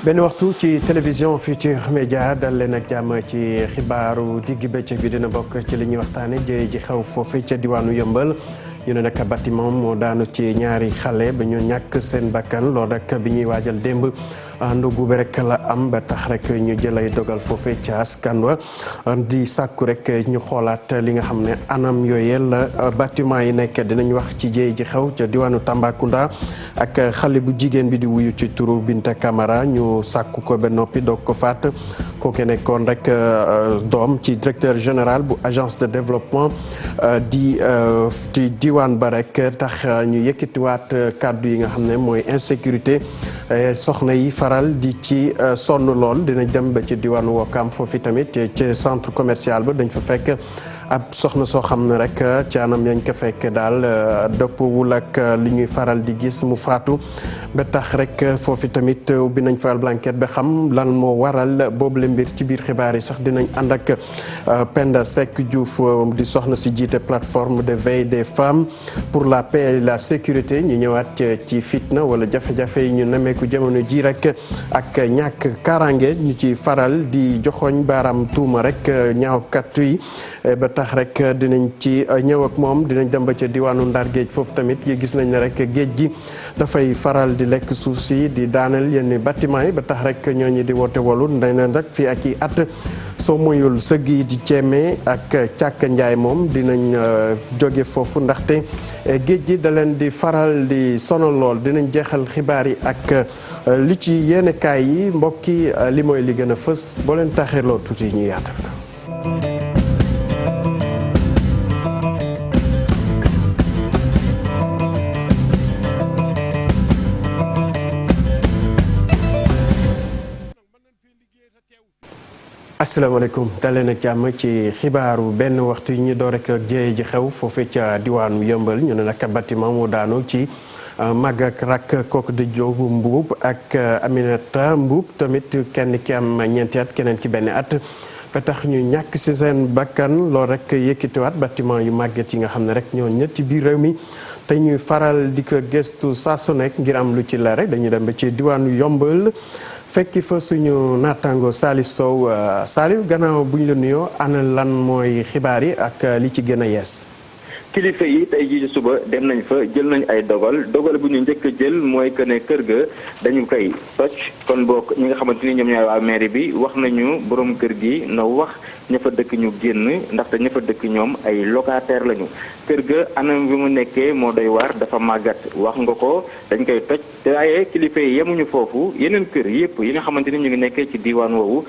benn waxtu ci télévision Futurs Médias dal leen ak jàmm ci xibaaru digg bëccëg bi dina bokk ci li ñuy waxtaane jëye ji xew foofu ca diwaanu Yëmbal ñu ne nag bâtiment moo daanu ci ñaari xale ba ñu ñàkk seen bakkan loolu rek bi ñuy waajal démb ndogu bi rek la am ba tax rek ñu jëlay dogal foofee ca askan wa di sàkku rek ñu xoolaat li nga xam ne anam yooyee la bâtiment yi nekk dinañ wax ci jëye ji xew ca diwaanu Tambacounda ak xale bu jigéen bi di wuyu ci turu Binta Camara ñu sàkku ko ba noppi doog ko faat kooke nekkoon rek doom ci directeur général bu agence de développement di diwaan ba rek tax ñu yëkkatiwaat kàddu yi nga xam ne mooy insécurité soxna yi faral di ci sonn lool dinañ dem ba ci diwaanu Wokam foofu tamit ci centre commercial ba dañ fa fekk ab soxna soo xam ne rek ci anam yañ ko fekk daal dëppwul ak li ñuy faral di gis mu faatu ba tax rek foofu tamit ubbi nañ fa blanquette ba xam lan moo waral boobule mbir ci biir xibaar yi sax dinañ ànd ak Penda Seck Diouf di soxna si jiite plateforme de veille des femmes pour la paix et la sécurité ñu ñëwaat ci fitna wala jafe-jafe yi ñu nemeeku jamono ji rek ak ñàkk kaaraange ñu ci faral di joxoñ baaraam tuuma rek ñaawkat yi ba tax rek dinañ ci ñëw ak moom dinañ dem ba ca diwaanu Ndar géej foofu tamit gis nañ ne rek géej gi dafay faral di lekk suuf si di daaneel yenn bâtiment yi ba tax rek ñooñu di woote wolu nday na rek fii ak i at soo moyul sëgg yi di ceeme ak càkk njaay moom dinañ jóge foofu ndaxte géej gi da leen di faral di sonal lool dinañ jeexal xibaar yi ak li ci yenn kaay yi mbokki li mooy li gën a fës boo leen taxeeloo tuuti ñu yaatal ko. asalaamaaleykum daleen ak jàmm ci xibaaru benn waxtu yi ñu door rek jëye ji xew foofu ca diwaanu Yëmbal ñu ne nag bâtiment moo daanu ci mag ak rak kooku di Jóobu Mbuub ak Aminata Mbuub tamit kenn ki am ñeenti at keneen ki benn at ba tax ñu ñàkk ci seen bakkan loolu rek yëkkatiwaat bâtiment yu màgget yi nga xam ne rek ñoo ñett ci biir réew mi te ñuy faral di ko gëstu saa su nekk ngir am lu ci la rek dañu dem ba ci diwaanu Yëmbal fekki fa suñu naataango Salif Sow Salif gannaaw bu ñu la nuyoo ana lan mooy xibaar yi ak li ci gën a yees. kilifa yi tey jii ci suba dem nañ fa jël nañ ay dogal bu ñu njëkk a jël mooy que ne kër ga dañu koy toj kon boog ñi nga xamante ni ñoom ñooy waa mairie bi wax nañu borom kër gi na wax ña fa dëkk ñu génn ndaxte ña fa dëkk ñoom ay locataire lañu kër ga anam bi mu nekkee moo doy waar dafa màggat wax nga ko dañ koy toj te waaye kilifa yi yemuñu foofu yeneen kër yëpp yi nga xamante ni ñu ngi nekkee ci diiwaan woowu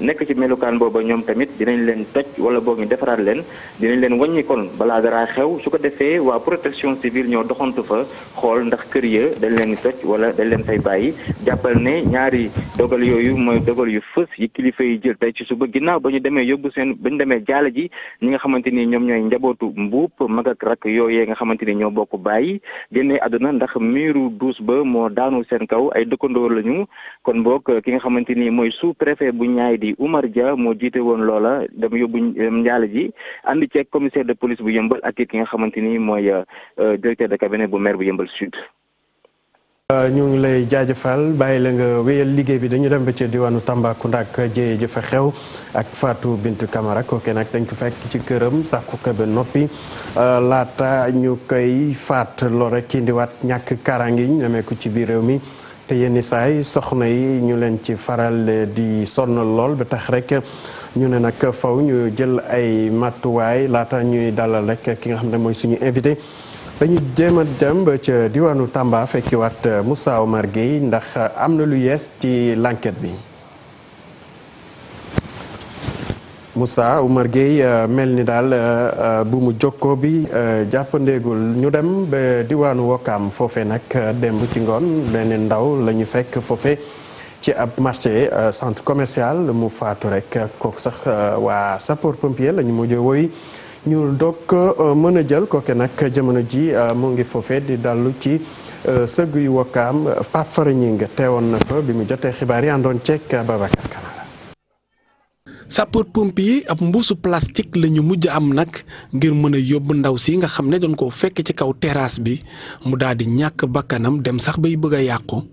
nekk ci melukaan booba ñoom tamit dinañ leen toj wala boog ñu defaraat leen dinañ leen wàññi kon balaa dara xew su ko defee waa protection civile ñoo doxantu fa xool ndax kër ya dañ leen di toj wala dañ leen fay bàyyi jàppal ne ñaari dogal yooyu mooy dogal yu fës yi kilifa yi jël tey ci suba ginnaaw ba ñu demee yóbbu ba ñu demee jaale ji ñi nga xamante ni ñoom ñooy njabootu Mbuub mag ak rak yooyee nga xamante ni ñoo bokk bàyyi génnee àdduna ndax miiru duus ba moo daanu seen kaw ay dëkkandoo lañu kon boog ki nga xamante ni mooy sous préfet bu ñaay di Oumar Dia moo jiite woon loola dem yóbbu njaale ji ànd ceeg commissaire de police bu Yëmbal ak ki nga xamante ni mooy directeur de cabinet bu maire bu Yëmbal Sud. ñu ngi lay jaajëfal bàyyi la nga wéyal liggéey bi dañu dem ba ci diwaanu Tambacounda ak jëye ji fa xew ak Fatou Bintou Camara kooke nag dañ ko fekk ci këram sàkku ko ba noppi laata ñu koy faat lool rek indiwaat ñàkk kaaraange yi nemeeku ci biir réew mi te yenn saay soxna yi ñu leen ci faral di sonnal lool ba tax rek ñu ne nag faw ñu jël ay matuwaay laata ñuy dalal rek ki nga xam ne mooy suñu invité dañu jéem a dem ba ca diwaanu Tamba fekkiwaat Moussa Omar Gueye ndax am na lu yees ci l'enquête bi Moussa Omar Gueye mel ni daal bu mu jokkoo bi jàppandeegul ñu dem ba diwaanu Wokam foofe nag démb ci ngoon benn ndaw la ñu fekk foofe ci ab marché centre commercial mu faatu rek kooku sax waa sapeur pompier la ñu mujj woy ñu doog mën a jël kooke nag jamono ji mu ngi foofee di dallu ci sëgg yu Wokam Pape Farañing teewoon na fa bi mu jotee xibaar yi àndoon ceeg Babacar Camara. sapeur pompier ab mbuusu plastique la ñu mujj am nag ngir mën a yóbbu ndaw si nga xam ne doon koo fekk ci kaw terrasse bi mu daal di ñàkk bakkanam dem sax bay bëgg a yàqu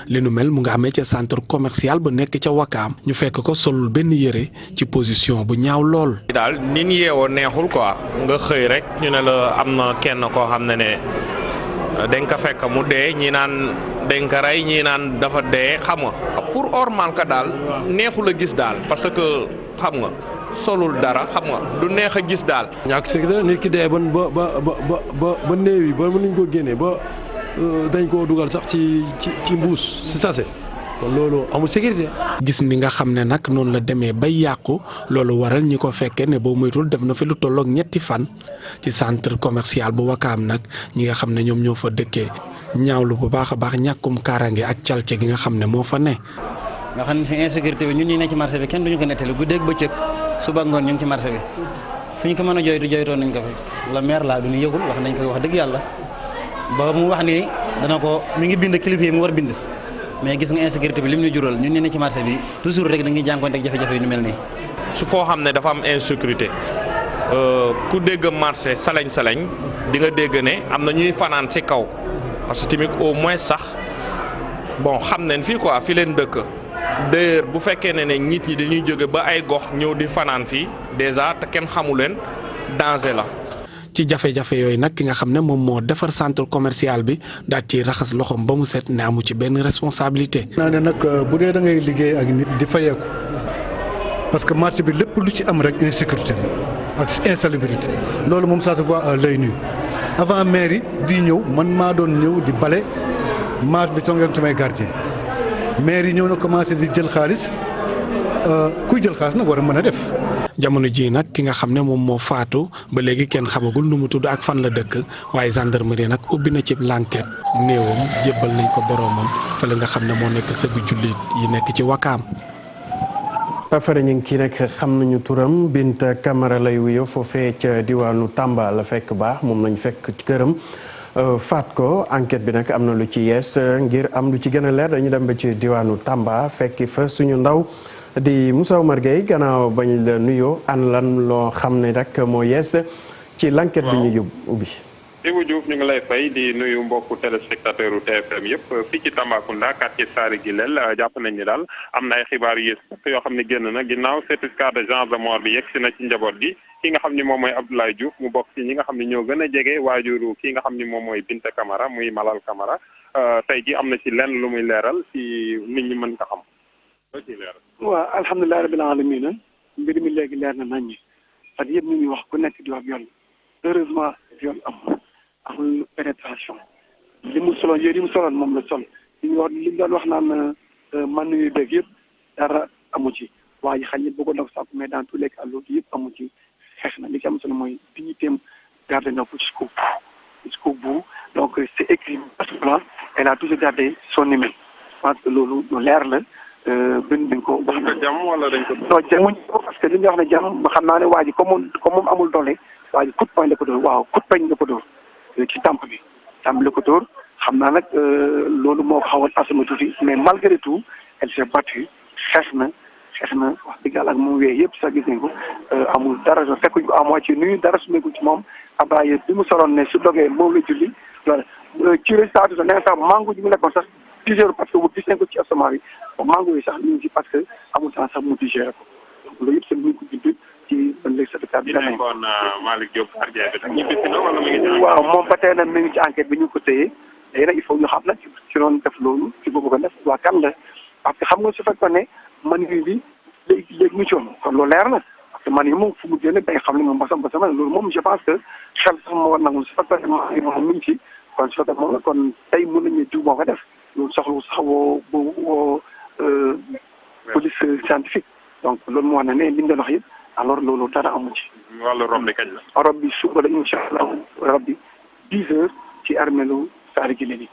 li nu mel mu nga amee ca centre commercial ba nekk ca Wakaam ñu fekk ko solul benn yére ci position bu ñaaw lool. daal ni ñu yeewoo neexul quoi nga xëy rek ñu ne la am na kenn koo xam ne dañ ko fekk mu dee ñi naan dañ ko rey ñi naan dafa dee xam nga pour ormal ka daal neexul a gis daal parce que xam nga solul dara xam nga du neex a gis daal. ñàkk sécurité nit ki dee ba néew yi ba mënuñ ko génnee ba dañ koo dugal sax ci mbuus si sase kon loolu amul sécurité. gis ni nga xam ne nag noonu la demee bay yàqu loolu waral ñi ko fekkee ne boo moytul def na fi lu tolloog 3 fan ci centre commercial bu Wakaam nag ñi nga xam ne ñoom ñoo fa dëkkee ñaawlu bu baax a baax ñàkkum kaaraange ak calce gi nga xam ne moo fa ne. nga xam ne si insécurité bi ñun ñi ne ci marché bi kenn duñu ko nettali guddeeg bëccëg suba ngoon ñu ngi ci marché bi fu ñu ko mën a joytoon nañ ko fi la maire laa du ñu yëgul wax nañ ko wax dëgg yàlla ba mu wax ni dana ko mi ngi bind kilifa yi mu war bind mais gis nga insécurité bi lim ñu jural ñun ñi ne ci marché bi toujours rek da ngi jànkoonte ak jafe-jafe yu ñu mel nii. su foo xam ne dafa am insécurité ku dégg marché salañ di nga dégg ne am na ñuy fanaan ci kaw parce que tamit au moins sax bon xam nañ fii quoi fi leen dëkk d'ailleurs bu fekkee ne nit ñi dañuy jóge ba ay gox ñëw di fanaan fii déjà te kenn xamu leen danger la. ci jafe-jafe yooyu nag ki nga xam ne moom moo defar centre commercial bi daal ci raxas loxoom ba mu set ne amu ci benn responsabilité. naa ne nag bu dee da ngay liggéey ak nit di fayeeku parce que marché bi lépp lu ci am rek insécurité la ak insalubrité loolu moom ça se voit à l'œil nu avant mairie di ñëw man maa doon ñëw di bale marché bi songoon samay gardien mairie ñëw na commencé di jël xaalis kuy jël xaalis nag war a mën a def. jamono ji nag ki nga xam ne moom moo faatu ba léegi kenn xamagul nu mu tudd ak fan la dëkk waaye gendarmerie nag ubbi na ci l'enquête néewam jébbal nañ ko boroomam fële nga xam ne moo nekk sëggu jullit yi nekk ci Wakaam. Pafare ñu ngi kii nag xam nañu turam Binta Camara lay wuyoo foofee ca diwaanu Tamba la fekk baax moom lañ fekk ci këram faat ko enquête bi nag am na lu ci yees ngir am lu ci gën a leer dañu dem ba ci diwaanu Tamba fekki fa suñu ndaw. di Moussa Omar Gueye gannaaw bañ la nuyoo an lan loo xam ne rek moo yees ci l'enquête bi ñu ubbi. Ibou Diouf ñu ngi lay fay di nuyu mbokku téléspectateur u TFM yëpp fii ci Tambacounda quartier Saare Gilel jàpp nañ ni daal am na ay xibaar yu yées yoo xam ne génn na ginnaaw certificat de genre de mort bi yegg si na ci njaboot gi ki nga xam ni moom mooy Abdoulaye Diouf mu bokk ci ñi nga xam ne ñoo gën a jege waajuru ki nga xam ni moom mooy Binta Camara muy Malal Camara tey ji am na ci lenn lu muy leeral ci nit ñi mën ko xam. waaw alhamdulilah rabbil alamin mbir mi léegi leer na nañ ñi parce que yëpp ñu ngi wax ku nekk di wax viol heureusement viol amul pénétration li mu soloon yooyu li mu soloon moom la sol li ñu doon wax naan man yu dégg yëpp dara amu ci waaye xañ it bëggoon na ko sàpp mais dans tous les cas loolu yëpp amu ci xeex na li ci am solo mooy dignitéem gardé na ko jusqu'au bout donc c'est écrit blanc elle a toujours gardé son numéro je pense que loolu lu leer la bind nañ ko. dañ ko jàmm wala dañ ko. non jàmmuñ ko parce que li ñuy wax ne jàmm ba xam naa ne waa ji comme moom amul doole waa ji coup de poing la ko dóor waaw coup de poing la ko dóor ci tàmp bi tàmp la ko dóor xam naa nag loolu moo ko xawoon asama tuuti mais malgré tout elle s'est battue xeex na wax dëgg yàlla ak moom wee yëpp sax gis nañ ko amul dara fekkuñ ko à moitié nuyu dara sumeeku ci moom abraye bi mu soloon ne su dogee moom la julli loolu ci résultat de l'instant mango ji mu nekkoon sax digérer parce que bu gis nañ ko ci estomac bi mango yi sax ñu ngi ci parce que amul temps sax mu digérer ko donc loolu yëpp sax ñu ngi ko bind ci léegi certificat bi. dinañ kon Malick Diop gardien bi nag ñibbi si na wala mi ngi ci. waaw moom ba tey nag mi ngi ci enquête bi ñu ko téye léegi nag il faut ñu xam nag ci doon def loolu ci boobu ko def waa kan la parce que xam nga su fekkoon ne man bi léegi mu ci woon kon loolu leer na parce que man yi moom fu mu génne day xam ne moom basam loolu moom je pense que xel sax moo war nangul su fekkoon ne man yi moom mi ngi ci kon su fekkoon moom la kon tey mën nañu jiw moo ko def loolu soxlu sax woo police scientifique donc loolu moo wax ne li ñu doon wax yëpp alors loolu dara amu ci. wàllu rob bi kañ la. rob bi suba la incha allah rob bi 10 heures ci armeelu Saare Gilel yi.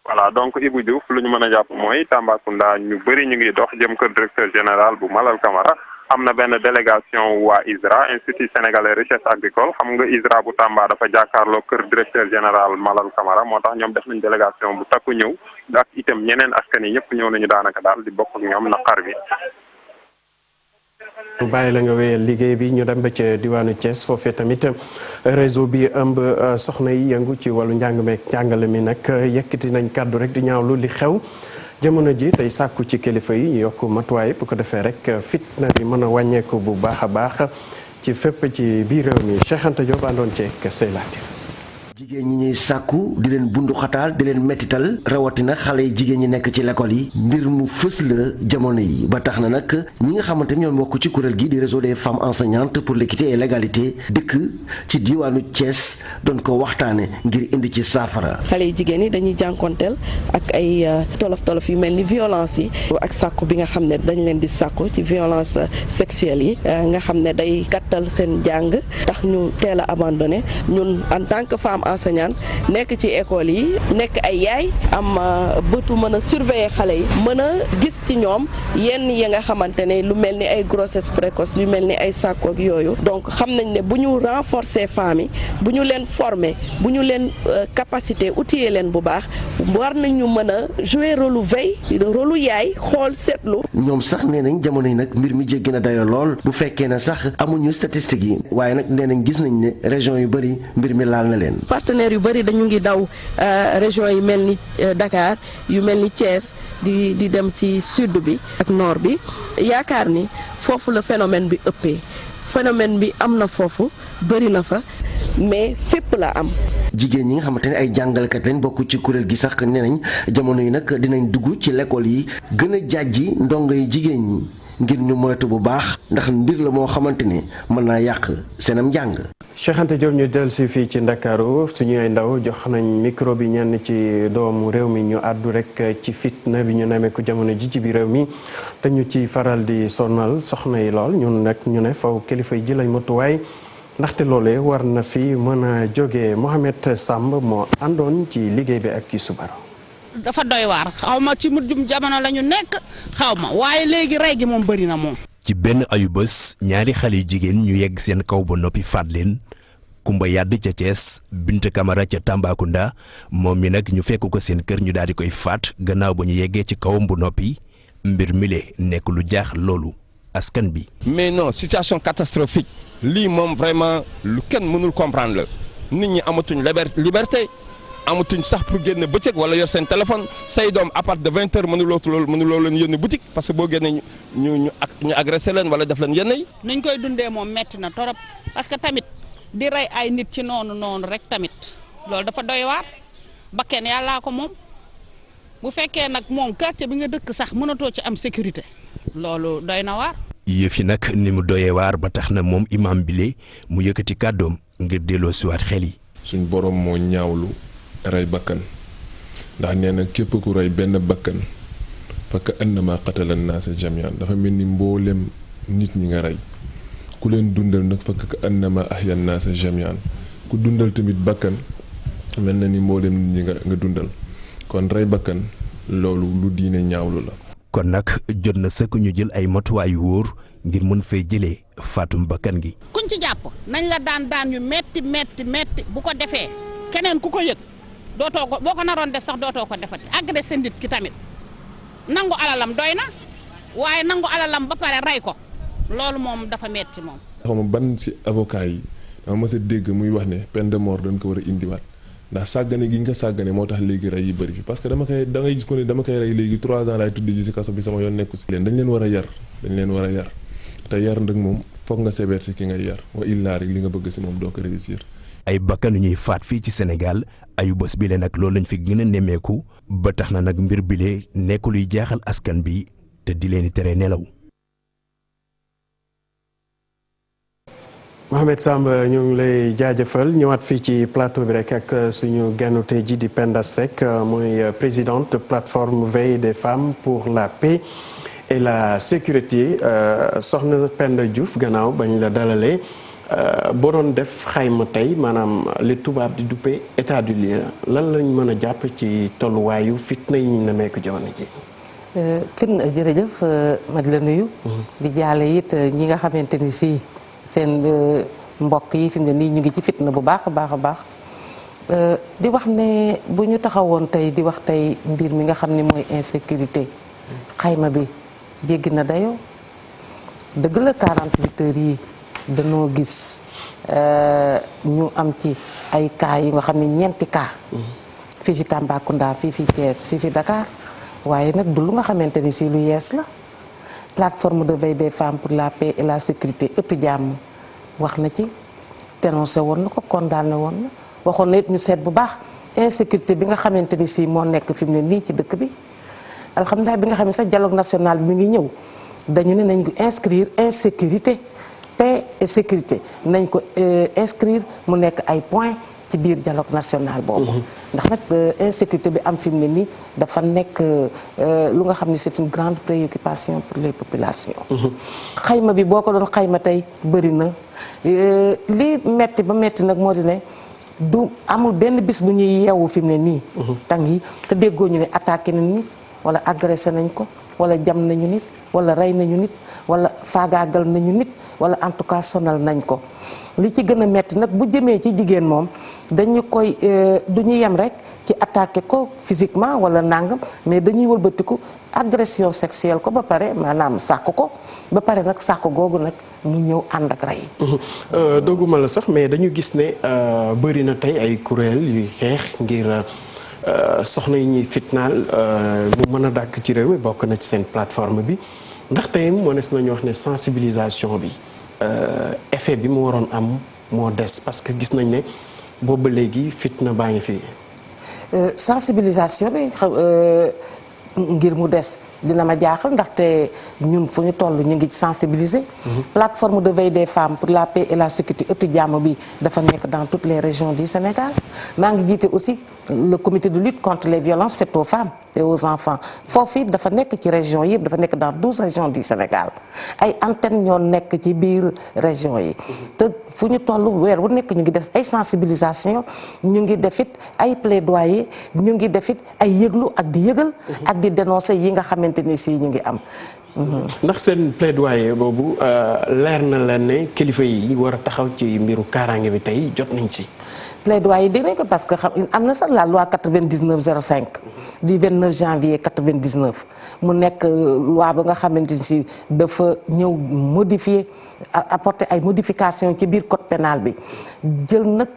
voilà donc Ibou Diouf lu ñu mën a jàpp mooy Tambacounda ñu bëri ñu ngi dox jëm kër directeur général bu Malal Camara am na benn délégation waa ISRA institut sénégalais recherche agricole xam nga ISRA bu Tamba dafa jàkkaarloo kër directeur général Malal Camara moo tax ñoom def nañ délégation bu takku ñëw ak itam ñeneen askan yi ñëpp ñëw nañu daanaka daal di bokk ak ñoom naqar bi. ñu bàyyi la nga wéyal liggéey bi ñu dem ba ca diwaanu Thiès foofee tamit réseau bi ëmb soxna yi yëngu ci wàllu njàng meek njàngale mi nag yëkkati nañ kàddu rek di ñaawlu li xew jamono ji tey sàkku ci kilifa yi ñu yokk matuwaay bu ko defee rek fitna bi mën a wàññeeku bu baax a baax ci fépp ci biir réew mi Cheikh Anta Diop àndoon ceeg say laati. jigéen ñi ñuy sàkku di leen bundu xataal di leen mettital rawatina xale yi jigéen ñi nekk ci l'école yi mbir mu fës la jamono yi ba tax na nag ñi nga xamante ni ñoom bokk ci kuréel gi di réseau des femmes enseignantes pour l'équité et l'égalité dëkk ci diwaanu Thiès doon ko waxtaane ngir indi ci saafara. xale yi jigéen ñi dañuy jànkonteel ak ay tolof yu mel ni violence yi ak sàkku bi nga xam ne dañ leen di sàkku ci violence sexuelle yi nga xam ne day gàttal seen jàng tax ñu teel a abandonné ñun en tant que femme enseignante nekk ci école yi nekk ay yaay am bëtu mën a surveiller xale yi mën a gis ci ñoom yenn yi nga xamante ne lu mel ni ay grossesse précoce lu mel ni ay sàkku ak yooyu donc xam nañ ne bu ñu renforcer femmes yi bu ñu leen former bu ñu leen capacité outiller leen bu baax war nañu mën a jouer rôle veille rôle yaay xool seetlu. ñoom sax nee nañ jamono yi nag mbir mi jéggi na dayo lool bu fekkee ne sax amuñu statistiques yi waaye nag nee nañ gis nañ ne région yu bëri mbir mi laal na leen. partenaires yu bëri dañu ngi daw région yu mel ni Dakar yu mel ni Thiès di dem ci sud bi ak nord bi yaakaar ni foofu la phénomène bi ëppee phénomène bi am na foofu bëri na fa mais fépp la am. jigéen ñi nga xamante ne ay jàngalekat lañ bokk ci kuréel gi sax nee nañ jamono yi nag dinañ dugg ci l'école yi gën a jàjji ndongo yi jigéen ñi ngir ñu moytu bu baax ndax mbir la moo xamante ne mën naa yàq seenam njàng. Cheikh Anta Diop ñu dellu si fii ci Ndakaaru suñu ay ndaw jox nañ micro bi ñenn ci doomu réew mi ñu àddu rek ci fitna bi ñu nemeeku jamono ji ci biir réew mi te ñu ci faral di sonal soxna yi lool ñun nag ñu ne faw kilifa yi ji lañ matuwaay ndaxte loolee war na fi mën a jógee Mohamed Samb moo àndoon ci liggéey bi ak Youssou Baro. dafa doy waar xaw ma ci mujjum jamono la ñu nekk xaw ma waaye léegi rey gi moom bëri na moom. ci benn ayu bés ñaari xale yu jigéen ñu yegg seen kaw ba noppi faat leen Kumba Yàdd ca Thiès Bint Camara ca Tambacounda moom mi nag ñu fekk ko seen kër ñu daal di koy faat gannaaw ba ñu yeggee ci kawam bu noppi mbir mile nekk lu jaax loolu askan bi. mais non situation catastrophique lii moom vraiment lu kenn mënul comprendre la nit ñi amatuñ liberté. amatuñ sax pour génn bëccëg wala yor seen téléphone say doom à partir de 20 heures mënuloo leen yónni boutique parce que boo génnee ñu agressé leen wala def leen yenn yi. nañ koy dundee moom metti na torop parce que tamit di rey ay nit ci noonu rek tamit loolu dafa doy waar bakken yàllaa ko moom bu fekkee nag moom quartier bi nga dëkk sax mënatoo ci am sécurité loolu doy na waar. yëf yi nag ni mu doyee waar ba tax na moom imam bile mu yëkkati kàddoom ngir delloo siwaat xel yi. suñ borom moo ñaawlu. rey bakkan ndax nee na képp ku rey benn bakkan fakk annama qatala naasa jamian dafa mel ni mboolem nit ñi nga rey ku leen dundal nag fakk annama ahya naasa jamian ku dundal tamit bakkan mel na ni mboolem nit ñi nga dundal kon rey bakkan loolu lu diine ñaawlu la. kon nag jot na sëkk ñu jël ay matuwaay yu wóor ngir mën fay jëlee faatum bakkan gi. kuñ ci jàpp nañ la daan yu metti bu ko defee keneen ku ko yëg. dootoo ko boo ko naroon def sax dootoo ko defati agressé nit ki tamit nangu alalam doy na waaye nangu alalam ba pare rey ko loolu moom dafa metti moom. xam nga ban ci avocat yi dama mës a dégg muy wax ne peine de mort dañ ko war a indiwaat ndax sàggane gi nga sàggane moo tax léegi rey yi bëri fi parce que da ngay gis ko ne dama koy rey léegi 3 ans laay tudd ji ci kaso bi sama yoon nekku si. dañ leen war a yar te yar ndag moom foog nga sévère si ki ngay yar wa illaa rek li nga bëgg si moom doo ko réussir. ay bakkan yu ñuy faat fii ci Sénégal ayu bés bile nag loolu lañ fi gën a nemmeeku ba tax na nag mbir bile nekk luy jaaxal askan bi te di leen tere nelaw. Mohamed Samb ñu ngi lay jaajëfal ñëwaat fii ci plateau bi rek ak suñu ganu tey ji di Penda Seck mooy présidente plateforme veille des femmes pour la paix et la sécurité soxna Penda Diouf gannaaw bañ la dalalee. boo doon def xayma tey maanaam li tubaab di duppee état du lieu lan lañ mën a jàpp ci tolluwaayu fitna yi ñu nemmeeku jamono ji. fitna jërëjëf ma di la nuyu. di jaale it ñi nga xamante ni si seen mbokk yi fi mu ne nii ñu ngi ci fitna bu baax a baax di wax ne bu ñu taxawoon tey di wax tey mbir mi nga xam ni mooy insécurité xayma bi jéggi na dayoo dëgg la 48 heures yi. danoo gis ñu am ci ay cas yu nga xam ne 4 cas fii fi Tambacounda fii fi Thiès fii fi Dakar waaye nag du lu nga xamante ni si lu yees la plateforme de veille des femmes pour la paix et la sécurité ëttu jàmm wax na ci dénoncé woon na ko condamné woon na waxoon na it ñu seet bu baax insécurité bi nga xamante ni si moo nekk fi mu ne nii ci dëkk bi alhamdulilah bi nga xam ne sax dialogue national bi mi ngi ñëw dañu ne nañ ko inscrire insécurité paix et sécurité nañ ko inscrire mu nekk ay points ci biir dialogue national boobu. ndax nag insécurité bi am fi mu ne nii dafa nekk lu nga xam ne c'est une grande préoccupation pour les populations. xayma bi boo ko doon xayma tey bëri na li metti ba metti nag moo di ne du amul benn bis bu ñuy yeewu fi mu ne nii. tàng yi te déggoo ñu ne attaqué nañ nit wala agressé nañ ko wala jam nañu nit wala rey nañu nit wala faagaagal nañu nit wala en tout cas sonal nañ ko. li ci gën a metti nag bu jëmee ci jigéen moom dañu koy du ñu yem rek ci attaqué ko physiquement wala nangam mais dañuy wëlbatiku agression sexuelle ko ba pare maanaam sàkk ko ba pare nag sàkk googu nag mu ñëw ànd ak rey. dogguma la sax mais dañu gis ne bëri na tey ay kuréel yuy xeex ngir soxna yi ñuy fitnaal mu mën a dàkk ci réew mi bokk na ci seen plateforme bi ndax tey mënees nañu wax ne sensibilisation bi. effet bi mu waroon am moo des parce que gis nañ ne boobu ba léegi fitna baa ngi fi. sensibilisation bi ngir mu des dina ma jaaxal ndaxte ñun fu ñu toll ñu ngi sensibiliser. plateforme de veille des femmes pour la paix et la sécurité ëttu jàmm bi dafa nekk dans toutes les régions du Sénégal maa ngi jiite aussi le comité de lutte contre les violences faites aux femmes et aux enfants foofu it dafa nekk ci régions yëpp dafa nekk dans 12 régions du Sénégal ay antennes ñoo nekk ci biir régions yi te fu ñu toll weer wu nekk ñu ngi def ay sensibilisation ñu ngi def it ay plaidoyer ñu ngi def it ay yëglu ak di yëgal ak di dénoncer yi nga xamante ni si ñu ngi am. ndax seen plaidoyer boobu leer na la ne kilifa yi war a taxaw ci mbiru kaaraange bi tey jot nañ ci. plaidoyer dinañ ko parce que xam am na sax la loi 99/05 du 29 janvier 99 mu nekk loi ba nga xamante ni si dafa ñëw modifier apporter ay modification ci biir code pénal bi jël nag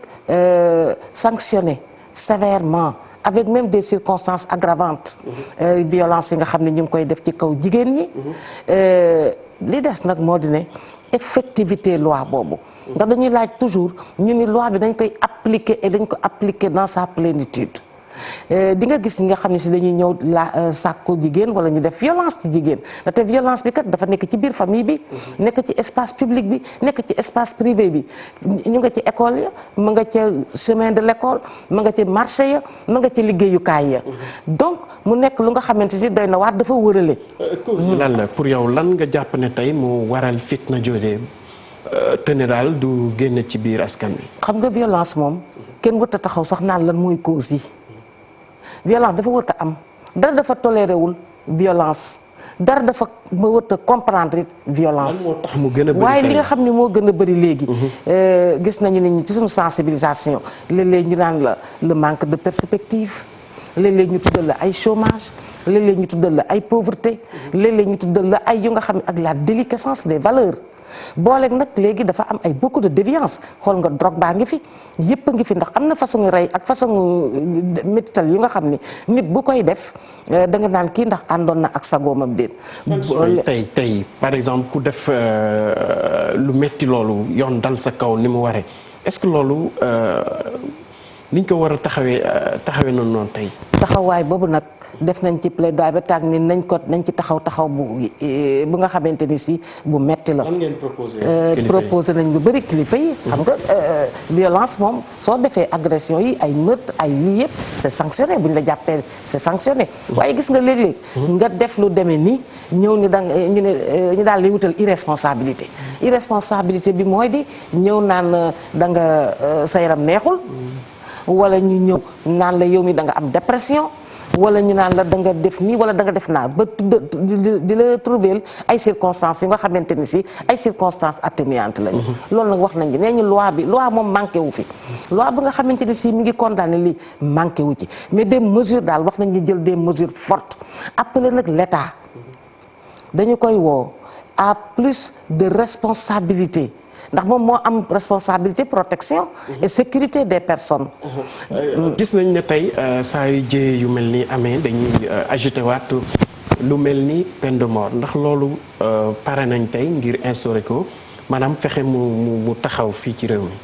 sanctionner sévèrement avec même des circonstances aggravantes violence yi nga xam ne ñu ngi koy def ci kaw jigéen ñi li des nag moo di ne effectivité loi boobu ndax dañuy laaj toujours ñu ni loi bi dañ koy appliquer et dañ ko appliquer dans sa plénitude di nga gis ñi nga xam ne si dañuy ñëw la sàkku jigéen wala ñu def violence ci jigéen ndaxte violence bi kat dafa nekk ci biir famille bi nekk ci espace public bi nekk ci espace privé bi ñu nga ci école ya mu nga ca chemin de l'école mu nga ci marché ya mu nga ci liggéeyukaay ya donc mu nekk lu nga xamante si doy na waar dafa wërale. cause lan la pour yow lan nga jàpp ne tey mu waral fitna joojee te ne daal du génn ci biir askan wi. xam nga violence moom kenn wut a taxaw sax naan lan mooy cause yi. violence dafa wërta am dara dafa toléré wul violence dara dafa ma wërta comprendre violence. lan moo tax mu gën a bëri waaye li nga xam ne moo gën a bëri léegi. gis nañu ne ci suñu sensibilisation léeg-léeg ñu naan la le manque de perspective léeg-léeg ñu tuddal la ay chômage léeg-léeg ñu tuddal la ay pauvreté léeg-léeg ñu tuddal la ay yu nga xam ne ak la déliquescence des valeurs. booleeg nag léegi dafa am ay beaucoup de déviance xool nga drogue baa ngi fi yëpp a ngi fi ndax am na façon rey ak façon métital yu nga xam ni nit bu koy def da nga naan kii ndax àndoon na ak sagoomam déet. tey par exemple ku def lu metti loolu yoon dal sa kaw ni mu waree est-ce que loolu niñ ko war a taxawee noonu tey. taxawaay boobu nag def nañ ci plaidoyer ba tàgg ni nañ ci taxaw bu nga xamante ni si bu metti la. lan ngeen proposé nañ lu bëri kilifa yi. xam nga violence moom soo defee agression yi ay meurtre ay lii yëpp c'est sanctionné bu ñu la jàppee c'est sanctionné. waaye gis nga léeg-léeg. nga def lu demee nii ñëw ni da ñu daal di wutal irresponsabilité. irresponsabilité bi mooy di ñëw naan da nga sa yaram neexul. wala ñu ñëw naan la yow mi da nga am dépression wala ñu naan la da nga def nii wala da nga def naa ba di la trouver ay circonstances yu nga xamante ni si ay circonstances atténuantes lañu. loolu nag wax nañu nee ñu loi moom manqué wu fi. loi bi nga xamante ni si mi ngi condamné lii manqué wu ci mais des mesures daal wax nañu jël des mesures fortes appeler nag l'État dañu koy woo à plus de responsabilité ndax moom moo am responsabilité protection et sécurité des personnes. gis nañ ne tey saa yu jëye yu mel ni amee dañuy ajouté waat lu mel ni peine de mort ndax loolu pare nañ tey ngir instaurer ko maanaam fexe mu taxaw fii ci réew mi.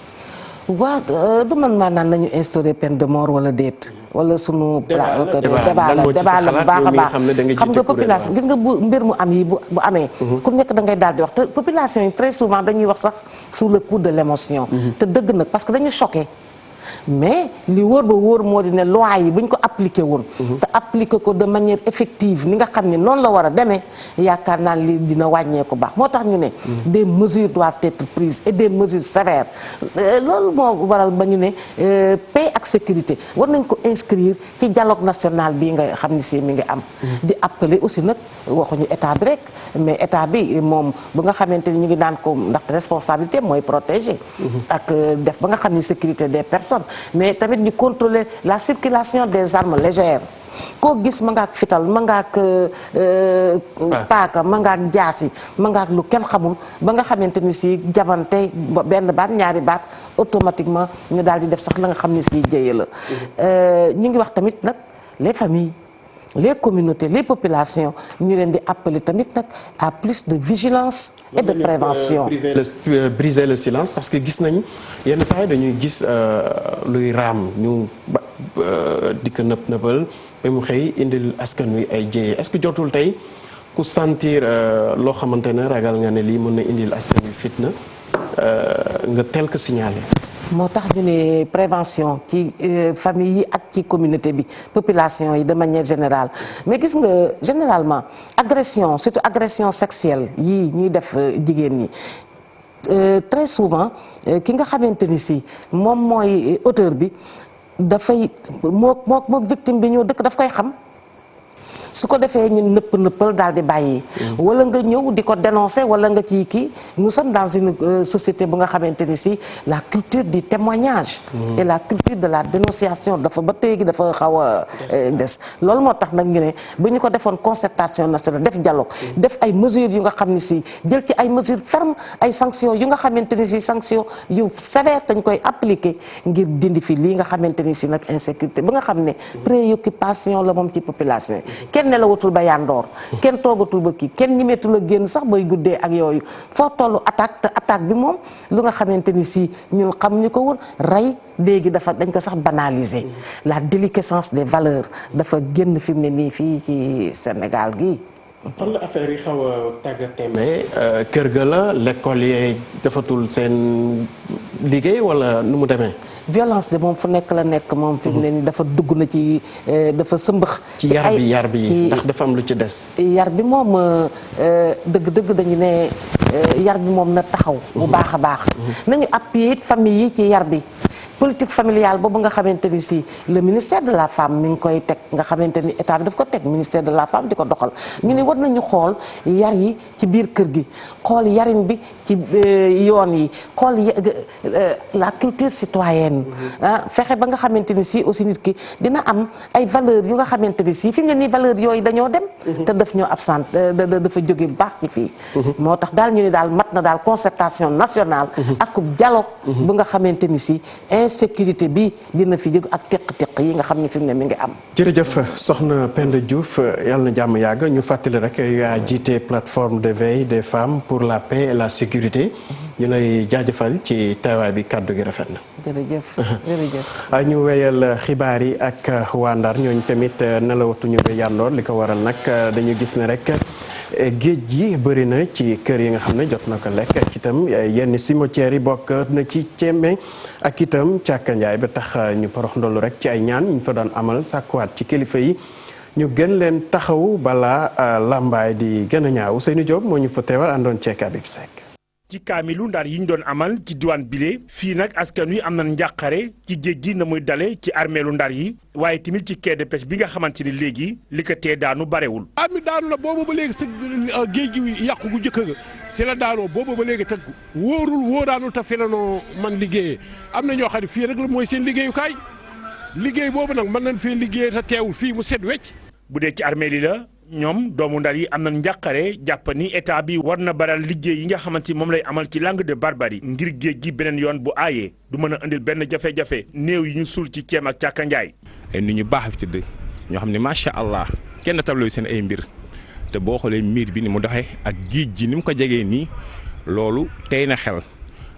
waaw du man maanaam nañu instaurer peine de mort wala déet wala sunu débat la bu baax a baax xam nga population gis nga bu mbir mu am yi bu amee ku nekk da ngay daal di wax te population yi très souvent dañuy wax sax sous le coup de l'émotion te dëgg nag parce que dañu choqué mais li wóor ba wóor moo di ne loi yi bu ñu ko appliqué woon te appliqué ko de manière effective ni nga xam ne noonu la war a demee yaakaar naa li dina wàññeeku baax moo tax ñu ne des mesures doivent être prises et des mesures sévères loolu moo waral ba ñu ne paix ak sécurité war nañ ko inscrire ci dialogue national bii nga xam ni si mi ngi am di appeler aussi nag waxuñu état bi rek mais état bi moom bu nga xamante ni ñu ngi naan ko ndaxte responsabilité mooy protéger ak def ba nga xam ni sécurité des personnes mais tamit ñu contrôler la circulation des armes légères koo gis ma ngaak fital ma ngaak paaka ma ngaak jaasi ma ngaak lu kenn xamul ba nga xamante ni si jabante benn baat ñaari baat automatiquement ñu daal di def sax la nga xam ni si jëye la ñu ngi wax tamit nag les familles les communautés les populations ñu leen di appeler tamit nag à plus de vigilance et de prévention. briser le silence parce que gis nañ yenn saa yi dañuy gis luy raam ñu di ko nëbal ba mu xëy indil askan wi ay jéye est-ce que jotul tey ku sentir loo xamante ne ragal nga ne lii mën na indil askan wi fitna nga tel que signaler. moo tax ñu ne prévention ci famille yi ak ci communauté bi population yi de manière générale mais gis nga généralement agression surtout agression sexuelle yii ñuy def jigéen ñi très souvent ki nga xamante ni si moom mooy auteur bi dafay moo victime bi ñoo dëkk daf koy xam su ko defee ñun nëppal daal di bàyyi. wala nga ñëw di ko dénoncer wala nga ci kii nous sommes dans une société bu nga xamante ni si la culture du témoignage. et la culture de la dénonciation dafa ba tey gi dafa xaw a des. loolu moo tax nag ñu ne bu ñu ko defoon concertation nationale def dialogue. def ay mesures yu nga xam ni si jël ci ay mesures fermes ay sanctions yu nga xamante ni si sanctions yu sévères dañ koy appliquer ngir dindi fi lii nga xamante ni si nag insécurité ba nga xam ne préoccupation la moom ci population yi. kenn nelawatul ba yandoor kenn toogatul ba kii kenn ñimeetul a génn sax bay guddee ak yooyu foo tollu attaque te attaque bi moom lu nga xamante ni si ñun xamuñu ko woon rey léegi dañ ko sax banaliser la déliquescence des valeurs dafa génn fi mu ne nii fii ci Sénégal gi fan la affaire yi xaw a tàggatémbe kër ga la l'école yi defatul seen liggéey wala nu mu demee. violence de moom fu nekk la nekk moom fi mu ne nii dafa dugg na ci dafa sëmbax. ci yar bi ndax dafa am lu ci des. yar bi moom dëgg-dëgg dañu ne yar bi moom na taxaw. bu baax a baax. nañu appuyer it famille yi ci yar bi. politique familiale boobu nga xamante ni si le ministère de la femme mi ngi koy teg nga xamante ni état bi daf ko teg ministère de la femme di ko doxal ñu ne war nañu xool yar yi ci biir kër gi xool yarin bi ci yoon yi xool la culture citoyenne fexe ba nga xamante ni si aussi nit ki dina am ay valeurs yu nga xamante ni si fi mu ne nii valeurs yooyu dañoo dem te daf ñoo absent dafa jóge bu baax ci fii moo tax daal ñu ne daal mat na daal concertation nationale ak dialogue bu nga xamante ni si insécurité bi dina fi jóg ak teq-teq yi nga xam ne fi mu ne mi ngi am. jërëjëf soxna Penda Diouf yàlla na jàmm yàgg ñu fàttali rek yaa jiite plateforme de veille des femmes pour la paix et la sécurité ñu lay jaajëfal ci teewaay bi kàddu gi rafet na. jërëjëf jërëjëf. ñu wéyal xibaar yi ak waa Ndar ñooñu tamit nelawatuñu ba yandoor li ko waral nag dañu gis ne rek. géej gi bëri na ci kër yi nga xam ne jot na ko lekk ak itam yenn cimetières yi bokk na ci Cémé ak itam càkkanjaay ba tax ñu porox ndollu rek ci ay ñaan ñu fa doon amal sàkkuwaat ci kilifa yi ñu gën leen taxaw balaa làmbaay di gën a ñaaw Ousseynou Diop moo ñu fa teewal àndoon ceek Abib Seck ci kaamilu Ndar yi ñu doon amal ci diwaan bile fii nag askan wi am na njàqare ci géej gi na muy dale ci armeelu Ndar yi waaye tamit ci quai de pêche bi nga xamante ni léegi li ko tee daanu barewul. mi daanu na boobu ba léegi sa géej gi yàqu gu jëkk ga si la daanoo boobu ba léegi teg wóorul wóoraanul te fi la noo man liggéeyee am na ñoo xam ne fii rek la mooy seen liggéeyukaay liggéey boobu nag mën nañ fee liggéeyee te teewul fii mu set wecc. bu dee ci armeel yi la ñoom doomu Ndar yi am na njàqare jàpp ni état bi war na baral liggéey yi nga xamante ni moom lay amal ci Langue de Barbarie ngir géej gi beneen yoon bu aayee du mën a indil benn jafe-jafe néew yi ñu suul ci Ceem ak Càkka Njaay. ay nit ñu baax fi tëdd ñoo xam ne macha allah kenn tableau seen ay mbir te boo xoolee miir bi ni mu doxee ak géej gi ni mu ko jegee nii loolu tey na xel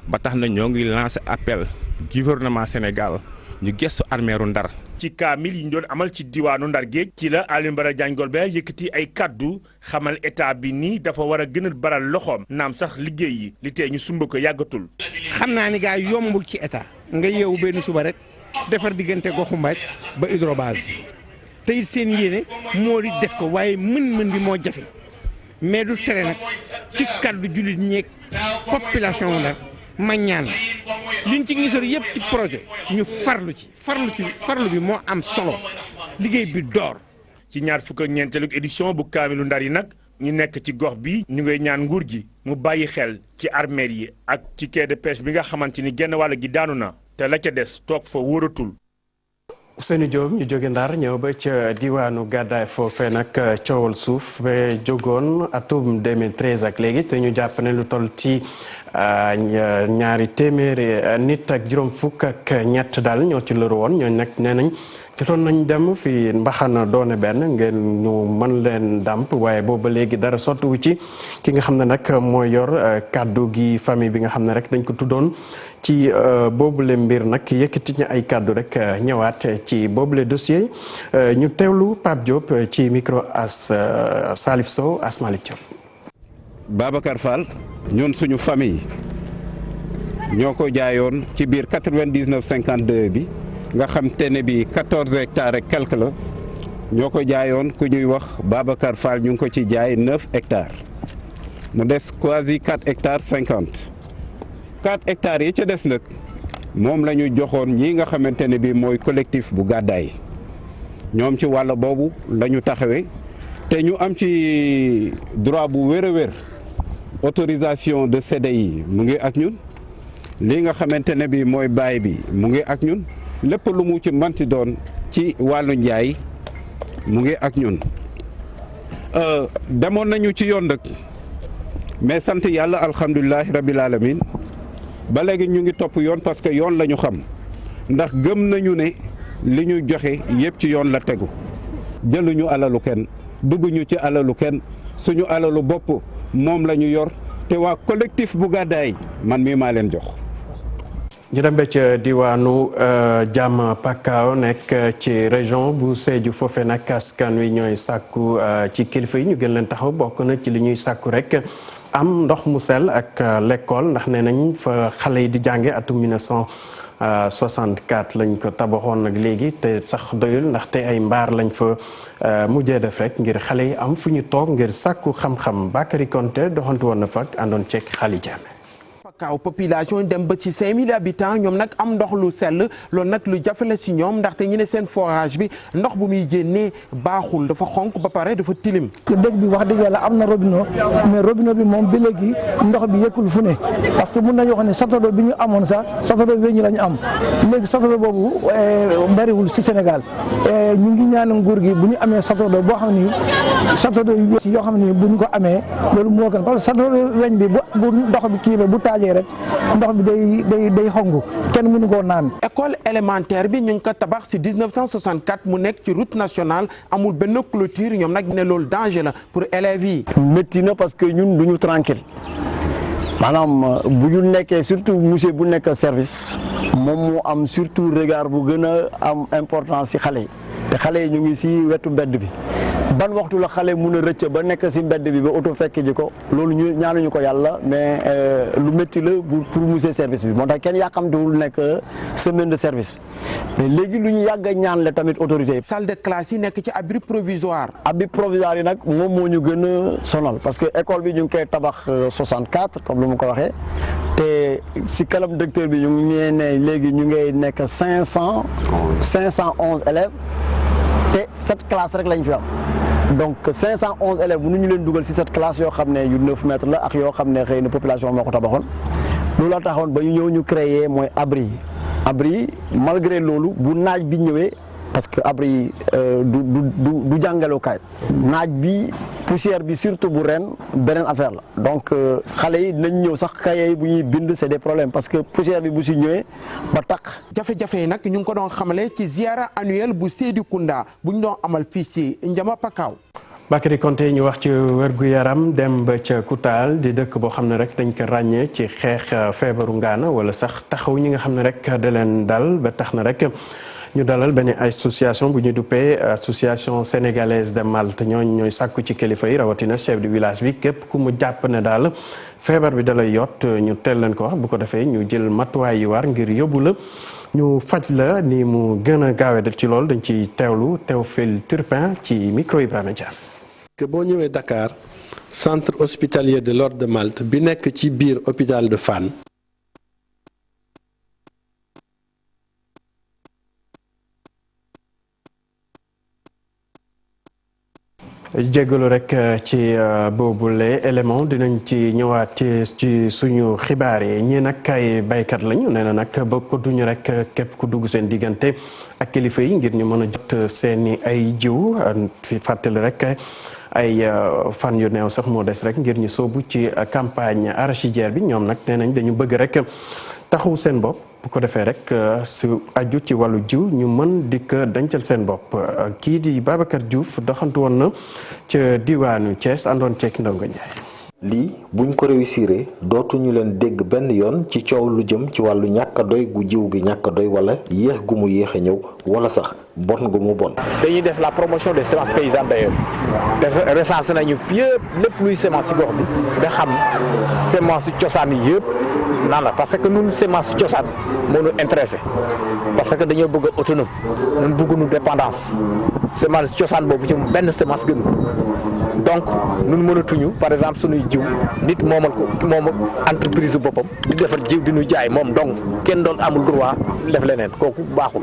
ba tax na ñoo ngi lancé appel gouvernement Sénégal ñu gëstu armeeru Ndar. ci kaamil yi ñu doon amal ci diwaanu Ndar géej ci la Alioune Badara Diagne Golbert yëkkati ay kaddu xamal état bi nii dafa war a gën a baral loxoom naam sax liggéey yi li tee ñu sumb ko yàggatul. xam naa ni gaa yombul ci état nga yeewu benn suba rek defar diggante goxu mbaaj ba hydrobase te it seen yéene moo di def ko waaye mën-mën bi moo jafe mais du tere nag ci kaddu jullit ñeeg population Ndar ma ñaan liñ ci ngisor yëpp ci projet ñu farlu bi moo am solo liggéey bi door. ci ñaar fukk ak ñeenteelu édition bu kaamilu Ndar yi nag ñu nekk ci gox bi ñu ngay ñaan nguur gi mu bàyyi xel ci armeel yi ak ci quai de pêche bi nga xamante ni genn wàll gi daanu na te la ca des toog fa wóoratul. Ousseynou Diop ñu jóge Ndar ñëw ba ca diwaanu Gàddaay foofee nag coowal suuf ba jógoon atum 2013 ak léegi te ñu jàpp ne lu toll ci ñaari téeméeri nit ak juróom fukk ak ñett daal ñoo ci lëru woon ñooñu nag nee nañ jotoon nañ dem fi mbaxana doone benn ngeen ñu mën leen dàmp waaye booba léegi dara sottiwu ci ki nga xam ne nag mooy yor kàddu gi famille bi nga xam ne rek dañ ko tuddoon ci boobule mbir nag yëkkati ñu ay kàddu rek ñëwaat ci boobule dossier ñu teewlu Pape Diop ci micro as Salif Sow as Malick Diop. Babacar Fall ñun suñu famille ñoo ko jaayoon ci biir 99-52 bi nga xam te ne bi 14 hectares et quelque la ñoo ko jaayoon ku ñuy wax Babacar Fall ñu ngi ko ci jaay 9 hectares mu des quasi 4 hectares 50 4 hectares yi ca des nag moom la ñu joxoon ñii nga xamante ne bi mooy collectif bu Gàddaay ñoom ci wàll boobu la ñu taxawee te ñu am ci droit bu wér a wér autorisation de CDI mu ngi ak ñun li nga xamante ne bi mooy baay bi mu ngi ak ñun lépp lu mu ci manti doon ci wàllu njaay mu ngi ak ñun demoon nañu ci yoon nag mais sant yàlla alhamdulilahi rabil alamin ba léegi ñu ngi topp yoon parce que yoon la ñu xam ndax gëm nañu ne li ñu joxe yëpp ci yoon la tegu jëluñu alalu kenn dugguñu ci alalu kenn suñu alalu bopp moom la ñu yor te waa collectif bu Gàddaay man mii maa leen jox. ñu dem ba ca diwaanu Jàmm Pakaaw nekk ci région bu Sédhiou foofee nag askan wi ñooy sàkku ci kilifa yi ñu gën leen taxaw bokk na ci li ñuy sàkku rek am ndox mu sell ak l'école ndax nee nañ fa xale yi di jànge atum 1964 lañ ko tabaxoon nag léegi te sax doyul ndax te ay mbaar lañ fa mujjee def rek ngir xale yi am fu ñu toog ngir sàkku xam-xam Bakary Konté doxantu woon na fa àndoon ceeg xali jaame Pakaaw population dem ba ci 5000 habitants ñoom nag am ndox lu sell loolu nag lu jafe la si ñoom ndaxte ñu ne seen forage bi ndox bu muy génnee baaxul dafa xonk ba pare dafa tilim. dëkk bi wax dëgg yàlla am na robinet mais robinet bi moom ba léegi ndox bi yëkkul fu ne parce que mun nañu wax ne satado bi ñu amoon sax satado weñu la ñu am léegi satado boobu bariwul si Sénégal ñu ngi ñaan nguur gi bu ñu amee satado boo xam ni satado yoo xam ni bu ñu ko amee loolu moo gën parce que satado weñ bi bu ndox bi kii bu taajee rek ndox bi day xongu kenn mënu koo naan. école élémentaire bi ñu ngi ko tabax si 1964 mu nekk ci route nationale amul benn clôture ñoom nag ne loolu danger la pour élèves yi. métti na parce que ñun duñu tranquille maanaam bu ñu nekkee surtout monsieur bu nekk service moom mu am surtout regard bu gën a am importance si xale yi te xale yi ñu ngi si wetu mbedd bi. ban waxtu la xale mun a rëcc ba nekk si mbedd bi ba oto fekk ji ko loolu ñu ñaanuñu ko yàlla mais lu métti la pour monsieur service bi moo tax kenn yàqamtuwul nekk semaine de service mais léegi lu ñu yàgg a ñaan la tamit autorité yi. salle de classe yi nekk ci abri provisoire. abri provisoire yi nag moom moo ñu gën a sonal parce que école bi ñu ngi koy tabax 64 comme lu mu ko waxee te si kalam directeur bi ñu ngi ne léegi ñu ngay nekk 511 élèves te 7 classes rek lañ fi am. donc 511 élèves mënuñu leen dugal ci cette classe yoo xam ne yu 9 mètres la ak yoo xam ne xëy na population moo ko tabaxoon loolu la taxoon ba ñu ñëw ñu créer mooy abri yi malgré loolu bu naaj bi ñëwee parce que abri yi du jàngalukaay naaj bi poussière bi surtout bu ren beneen affaire la donc xale yi dinañ ñëw sax kaye bu ñuy bind c'est des problèmes parce que poussière bi bu si ñëwee ba taq. jafe-jafe yi nag ñu ngi ko doon xamale ci ziara annuelle bu Sédhiou-Kounda bu ñu doon amal fii ci Ndiama Pakaaw. Bakary Konté ñu wax ci wér-gu-yaram dem ba ca Koutal di dëkk boo xam ne rek dañ ko ràññee ci xeex feebaru ngaana wala sax taxaw ñi nga xam ne rek da leen dal ba tax na rek ñu dalal benn association bu ñu duppee association sénégalaise de Malte ñooy sàkku ci kilifa yi rawatina chef de village bi képp ku mu jàpp ne daal feebar bi dalay yott ñu teel leen ko wax bu ko defee ñu jël matuwaay yi war ngir yóbbu la ñu faj la ni mu gën a gaawee def ci loolu dañ ci teewlu Théophile Turpin ci micro Ibrahima Dia. que boo ñëwee Dakar centre hospitalier de l'ordre de Malte bi nekk ci biir hôpital de Fann jégalu rek ci boobule élément dinañ ci ñëwaat ci suñu xibaar yi ñii nag ay baykat lañu nee na nag bokkutuñu rek képp ku dugg seen diggante ak kilifa yi ngir ñu mën a jot seeni ay jiw fi fàttali rek ay fan yu neew sax moo des rek ngir ñu soobu ci campagne arachidière bi ñoom nag nee nañ dañu bëgg rek taxawu seen bopp bu ko defee rek su aju ci wàllu jiw ñu mën di ko dencal seen bopp kii di Babacar Diouf doxantu woon na ca diwaanu Thiès àndoon ceeg Ndongo Ndiaye. lii buñ ko réussiré dootuñu leen dégg benn yoon ci coow lu jëm ci wàllu ñàkk a doy gu jiw gi ñàkk a doy wala yéex gu mu yéex a ñëw wala sax bon gu mu bon. dañuy def la promotion des semences paysannes d'ailleurs recensé nañu yëpp lépp luy semence ci gox bi nga xam semence cosaan yi yëpp naan la parce que ñun semence cosaan moo ñu intéressé parce que dañoo bëgg a autonome ñun bëgguñu dépendance semence cosaan boobu ci benn semence gënu donc ñun mënatuñu par exemple suñuy jiw nit moomal ko moom entreprise boppam di defar jiw di ñu jaay moom donc kenn doon amul droit def leneen kooku baaxul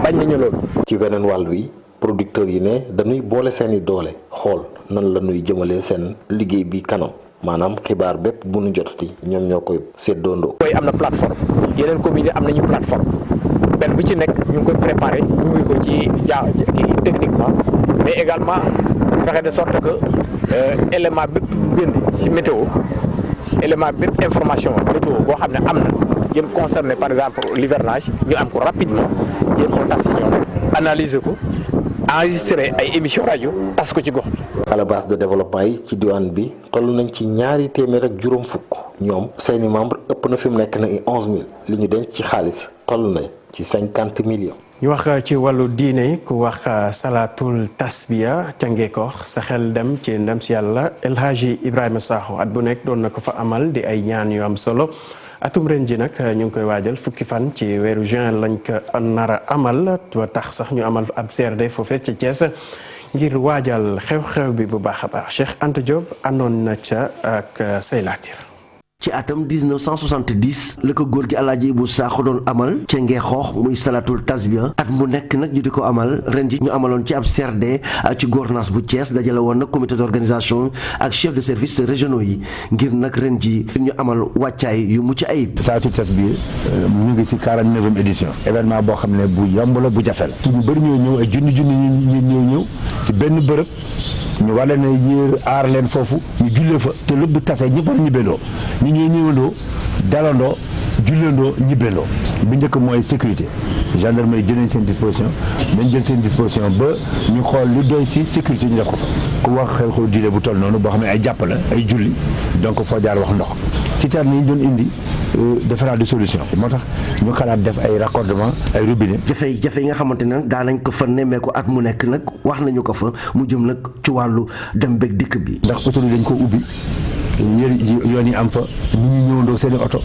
bañ nañu loolu. ci beneen wàll wi producteurs yi ne dañuy boole seeni doole xool nan la ñuy jëmalee seen liggéey bi kanam maanaam xibaar bépp bu nu jotati ñoom ñoo koy séddoondoo. koy am na plateforme yeneen communes am nañu plateforme benn bu ci nekk ñu ngi koy préparé ñu ngi ko ci techniquement mais également fexe de sorte que élément bépp bind ci météo élément bépp information météo boo xam ne am na jëm concerné par exemple l'hivernage ñu am ko rapidement jéem ko tas ci ñoom analyser ko enregistré ay émission rajo tas ko ci gox bi. calebasse de développement yi ci diwaan bi toll nañ ci 200 ak 50 ñoom seeni membre ëpp na fi mu nekk na 11000 li ñu denc ci xaalis toll nañ ci 50 millions. ñu wax ci wàllu diine ku wax salaatul tasbiya ca Ngeekoox sa xel dem ci ndem si yàlla El Hadji Ibrahima Sakho at bu nekk doon na ko fa amal di ay ñaan yu am solo atum ren ji nag ñu ngi koy waajal fukki fan ci weeru juin lañ ko nar a amal ba tax sax ñu amal ab CRD foofee ca Thiès ngir waajal xew-xew bi bu baax a baax Cheikh Anta Diop àndoon na ca ak Seylatir. ci atam 1970 la ko góor gi Alaaji Ibu Sakho doon amal ca Ngeexoox muy salatul tasbiya at mu nekk nag ñu di ko amal ren ji ñu amaloon ci ab CRD ci gouvernance bu Thiès dajale woon nag comité d'organisation ak chef de service régionaux yi ngir nag ren ji ñu amal wàccaay yu mucc ayib. salatul tasbiya ñu ngi ci 49e édition événement boo xam ne bu yomb la bu jafe la ñu bëri ñoo ñëw ay junni ñëw ci benn bërëb ñu war leen a aar leen foofu ñu jullee fa te lépp bu tasee ñëpp war ñibbandoo ñu ñuy ñëwandoo dalandoo julleendoo ñibbandoo bi njëkk mooy sécurité gendarmerie jël nañ seen disposition nañ jël seen disposition ba ñu xool lu doy ci sécurité ñu def ko fa ku wax xew-xew diine bu toll noonu boo xam ne ay jàpp la ay julli donc foo jaar wax ndox citerne yi ñu doon indi différent de solution moo tax ñu xalaat def ay raccordement ay robinet. jafe-jafe yi nga xamante ne daa nañ ko fa nemmeeku at mu nekk nag wax nañu ko fa mu jëm nag ci wàllu dem beeg dikk bi. ndax autoroute dañ ko ubbi yoon yi am fa nit ñi ñëwandoo seen i oto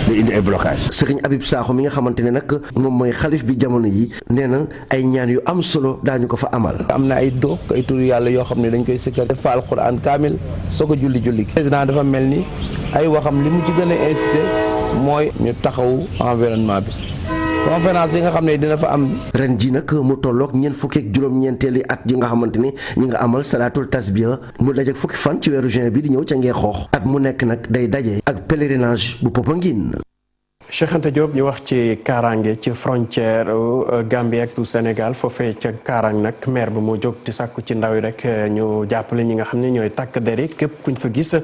day indi ay blocage. Serigne Habib Sakho mi nga xamante ne nag moom mooy xalif bi jamono yi nee na ay ñaan yu am solo daañu ko fa amal. am na ay doog ay turu yàlla yoo xam ne dañ koy sikkar def fa alxuraan kaamil soo ko julli président dafa mel ni ay waxam li mu ci gën a incité mooy ñu taxawu environnement bi conférence yi nga xam ne dina fa am. ren ji nag mu tolloog ñeent fukki ak juróom-ñeenteeli at yi nga xamante ni ñi nga amal salaatul tasbiya mu daje fukki fan ci weeru juin bi di ñëw ca Ngeexoox at mu nekk nag day daje ak pèlerinage bu Popenguine. Cheikh Anta Diop ñu wax ci kaaraange ci frontière Gambie ak du Sénégal foofee ca kaarang nag maire ba moo jóg di sàkku ci ndaw yi rek ñu jàppale ñi nga xam ne ñooy takk der yi képp kuñ fa gis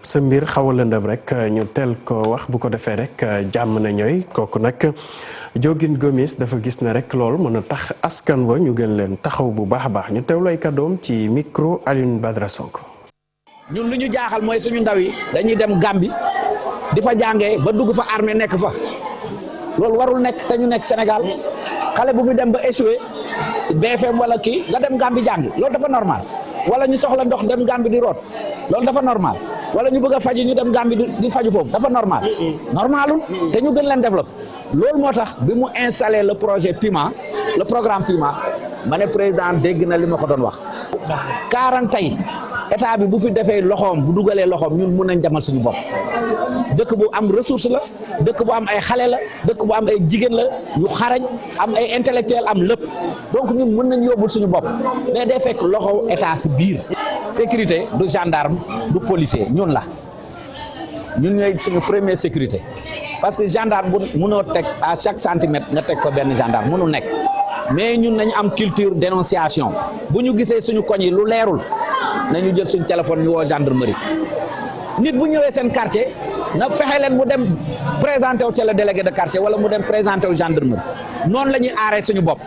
sa mbir xaw a lëndëm rek ñu teel ko wax bu ko defee rek jàmm na ñooy kooku nag Jogin Gomis dafa gis ne rek loolu mën a tax askan wa ñu gën leen taxaw bu baax a baax ñu teewlu ay kàddoom ci micro Alioune Badara Sonko. ñun lu ñu jaaxal mooy suñu ndaw yi dañuy dem Gambie di fa jàngee ba dugg fa armée nekk fa loolu warul nekk te ñu nekk Sénégal xale bu fi dem ba échoué BFM wala kii nga dem Gambie jàngi loolu dafa normal wala ñu soxla ndox dem Gambie di root loolu dafa normal wala ñu bëgg a faju ñu dem Gambie di faju foofu dafa normal normalul te ñu gën leen développé loolu moo tax bi mu installé le projet PIMA le programme PIMA ma ne président dégg na li ma ko doon wax 40 tey état bi bu fi defee loxoom bu dugalee loxoom ñun mun nañ demal suñu bopp dëkk bu am ressource la dëkk bu am ay xale la dëkk bu am ay jigéen la yu xarañ am ay intellectuel am lépp donc ñun mun nañ yóbbul suñu bopp mais day fekk loxo état si biir sécurité du gendarme du policier ñun la ñun ñooy suñu première sécurité parce que gendarme bu mënoo teg à chaque centimètre nga teg ko benn gendarme mënul nekk mais ñun nañu am culture dénonciation bu ñu gisee suñu koñ yi lu leerul nañu jël suñu téléphone ñu woo gendarmerie nit bu ñëwee seen quartier na fexe leen mu dem présenté wu ci le délégué de quartier wala mu dem présenté wu gendarmerie noonu la ñuy aaree suñu bopp.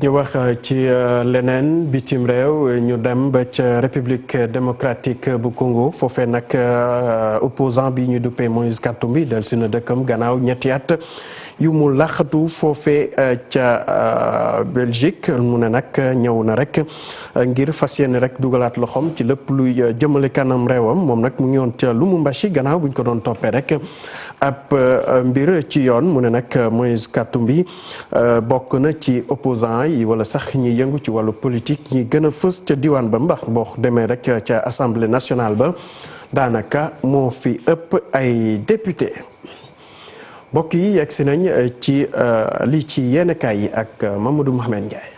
ñu wax ci leneen bitim réew ñu dem ba ca République démocratique bu Congo foofee nag opposant bi ñu duppee Moïse Katumbi del si na dëkkam gannaaw ñetti at yu mu laxatu foofee ca Belgique mu ne nag ñëw na rek ngir fas yéene rek dugalaat loxoom ci lépp luy jëmale kanam réewam moom nag mu ngi woon ca Lumumbashi gannaaw bu ñu ko doon toppee rek ab mbir ci yoon mu ne nag Moïse Katumbi bokk na ci opposant yi wala sax ñi yëngu ci wàllu politique ñi gën a fës ca diwaan ba mbax boo demee rek ca assemblée nationale ba daanaka moo fi ëpp ay député mbokk yi yegg si nañ ci lii ci yéenekaay yi ak Mamadou Mohamed Ndiaye.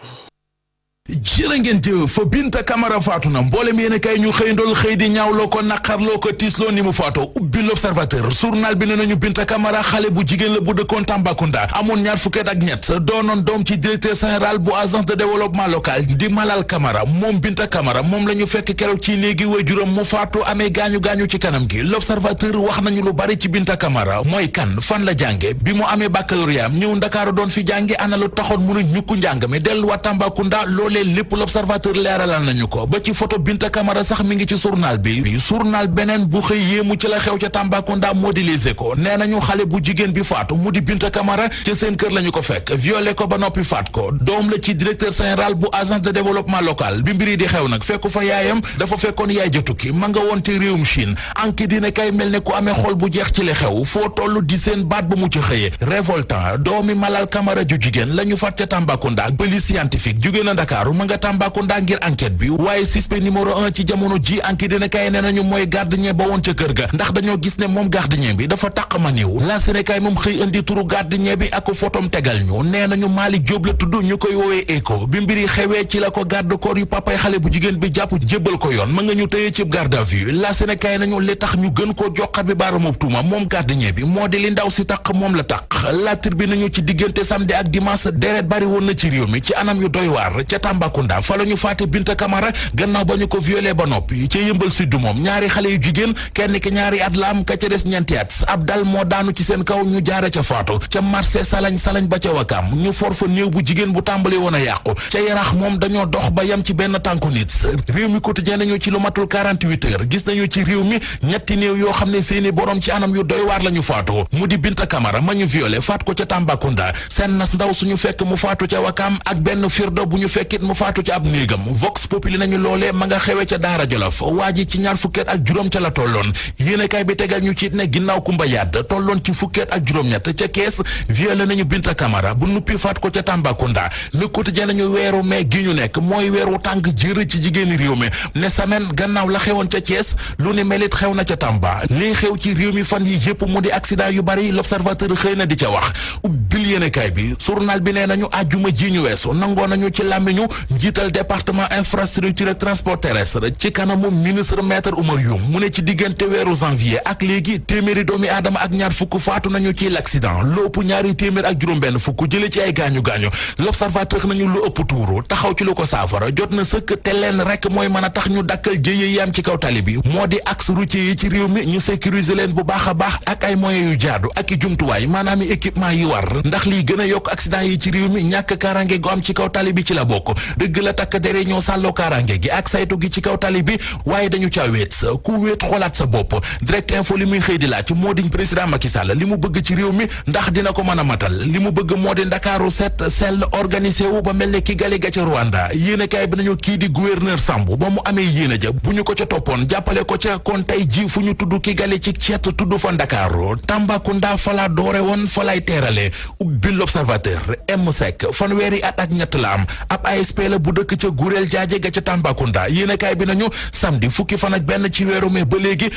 jërë ngeen jëf Binta Camara faatu na mboolem yéen kay ñu xëy ndool xëy di ñaawloo ko naqarloo ko tiisloo ni mu faatoo ubbi l'Observateur journal bi ne nañu Binta Camara xale bu jigéen la bu dëkkoon Tambacounda amoon ñaar fukki at ak ñett doonoon doom ci directeur général bu agence de développement local di Malal Camara moom Binta Camara moom la ñu fekk keroog ci néegi waajuram mu faatu amee gaañu-gaañu ci kanam gi l'Observateur wax nañu lu bari ci Binta Camara mooy kan fan la jànge bi mu amee baccalauréat ñëw Ndakaaru doon fi jànge ana lu taxoon mënu ñukku njàng mi delluwaat Tambacounda lépp l'Observateur leeralal nañu ko ba ci photo Binta Camara sax mi ngi ci journal bi journal beneen bu xëy yéemu ci la xew ca Tambacounda moo di Les Échos nee nañu xale bu jigéen bi faatu mu di Binta Camara ci seen kër la ñu ko fekk violé ko ba noppi faat ko doom la ci directeur général bu agence de développement local bi mbiri di xew nag fekku fa yaayam dafa fekkoon yaay ja tukki ma nga woon ci réewum Chine anki dina kay mel ne ku amee xol bu jeex ci li xew foo toll di seen baat ba mu ci xëyee révoltant doomi Malal Camara ju jigéen la ñu faat ca Tambacounda police scientifique jóge na Ndakaaru ma nga Tambacounda ngir enquête bi waaye suspect numéro 1 ci jamono ji enquête dina kay nee nañu mooy gardien ba woon ca kër ga ndax dañoo gis ne moom gardien bi dafa taq ma niw la Sénégal moom xëy indi turu gardien bi ak photom tegal ñu nee nañu Malick Diop la tudd ñu koy woowee Eco bi mbiri xewee ci la ko garde corps yu papay xale bu jigéen bi jàpp jébbal ko yoon ma nga ñu tëye ci garde à vue la Sénégal nañu li tax ñu gën koo joxat bi baaramu tuuma moom gardien bi moo di li ndaw si taq moom la taq la Tribune nañu ci diggante samedi ak dimanche deret bari woon na ci réew mi ci anam yu doy waar ca Tambacounda fa la ñu faate Binta Camara gannaaw ba ñu ko violé ba noppi ca Yëmbal Sud moom ñaari xale yu jigéen kenn ki ñaari at la am ka ca des ñeenti at ab dal moo daanu ci seen kaw ñu jaare ca faatu ca marché salañ ba ca Wakam ñu for fa néew bu jigéen bu tàmbali woon a yàqu ca Yarax moom dañoo dox ba yem ci benn tànku nit réew mi quotidien nañu ci lu matul 48 heures gis nañu ci réew mi ñetti néew yoo xam ne seeni borom ci anam yu doy waar la ñu faatu mu di Binta Camara ma ñu violé faat ko ca Tambacounda seen nas ndaw suñu fekk mu faatu ca Wakam ak benn firdo bu ñu fekkit mu faatu ca ab néegam Vox Populi nañu loolee ma nga xewe ca Daara Jolof waa ji ci ñaar fukkeet ak juróom ca la tolloon yéenekaay bi tegal ñu ci ne ginnaaw Kumba Yadd tolloon ci fukkeet ak juróom-ñett ca Kees violé nañu Binta Camara bu nuppi faat ko ca Tambacounda Le Quotidien nañu weeru mai gi ñu nekk mooy weeru tàng jër ci jigéeni réew mi ne semaine gannaaw la xewoon ca Thiès lu ni melit xew na ca Tamba lii xew ci réew mi fan yi yépp mu di accident yu bari L'Observateur xëy na di ca wax ubbil yéenekaay bi journal bi nee nañu àjjuma ji ñu weesu nangoo nañu ci làmmiñu njiital département infrastructure et transport terrestre ci kanamu ministre maître Oumar Youm mu ne ci diggante weeru janvier ak léegi téeméeri doomi aadama ak ñaar fukk faatu nañu ci l'accident lu ëpp ñaari téeméer ak juróom-benn fukk jële ci ay gaañu-gaañu l'observateur nañu lu ëpp tuuru taxaw ci lu ko saafara jot na sëkk te leen rek mooy mën a tax ñu dakkal jëye yi am ci kaw tali bi moo di axe routier yi ci réew mi ñu sécuriser leen bu baax a baax ak ay moyens yu jaadu ak i jumtuwaay maanaam i équipement yi war ndax liy gën a yokk accident yi ci réew mi ñàkk kaaraange gu am ci kaw tali bi ci la bokk dëgg la takk dere ñoo sàlloo kaaraange gi ak saytu gi ci kaw tali bi waaye dañu ca wéet ku wéet xoolaat sa bopp direct info li muy xëy di laaj moo di président Macky Sall li mu bëgg ci réew mi ndax dina ko mën a matal li mu bëgg moo di Ndakaaru set sell organisé wu ba mel ne Kigali ga ca Rwanda yéenekaay bi nañu kii di gouverneur Sambou ba mu amee yéene ja bu ñu ko ca toppoon jàppale ko ca kon tey ji fu ñu tudd Kigali ci ceet tudd fa Ndakaaru Tambacounda fa la doore woon fa lay teerale ubbi l'observateur M-Sec fanweeri at ak ñett la am ab ASP la bu dëkk ca Gurel Jaaje ga ca Tambacounda yéenekaay bi nañu samedi fukki fan ak benn ci weeru mai ba léegi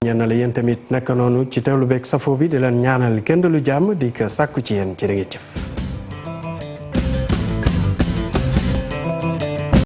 ñaanal yéen tamit naka noonu ci teewlu beeg safo bi di leen ñaanal kenn du lu jàmm di ko sàkku ci yéen ci da ngeen jëf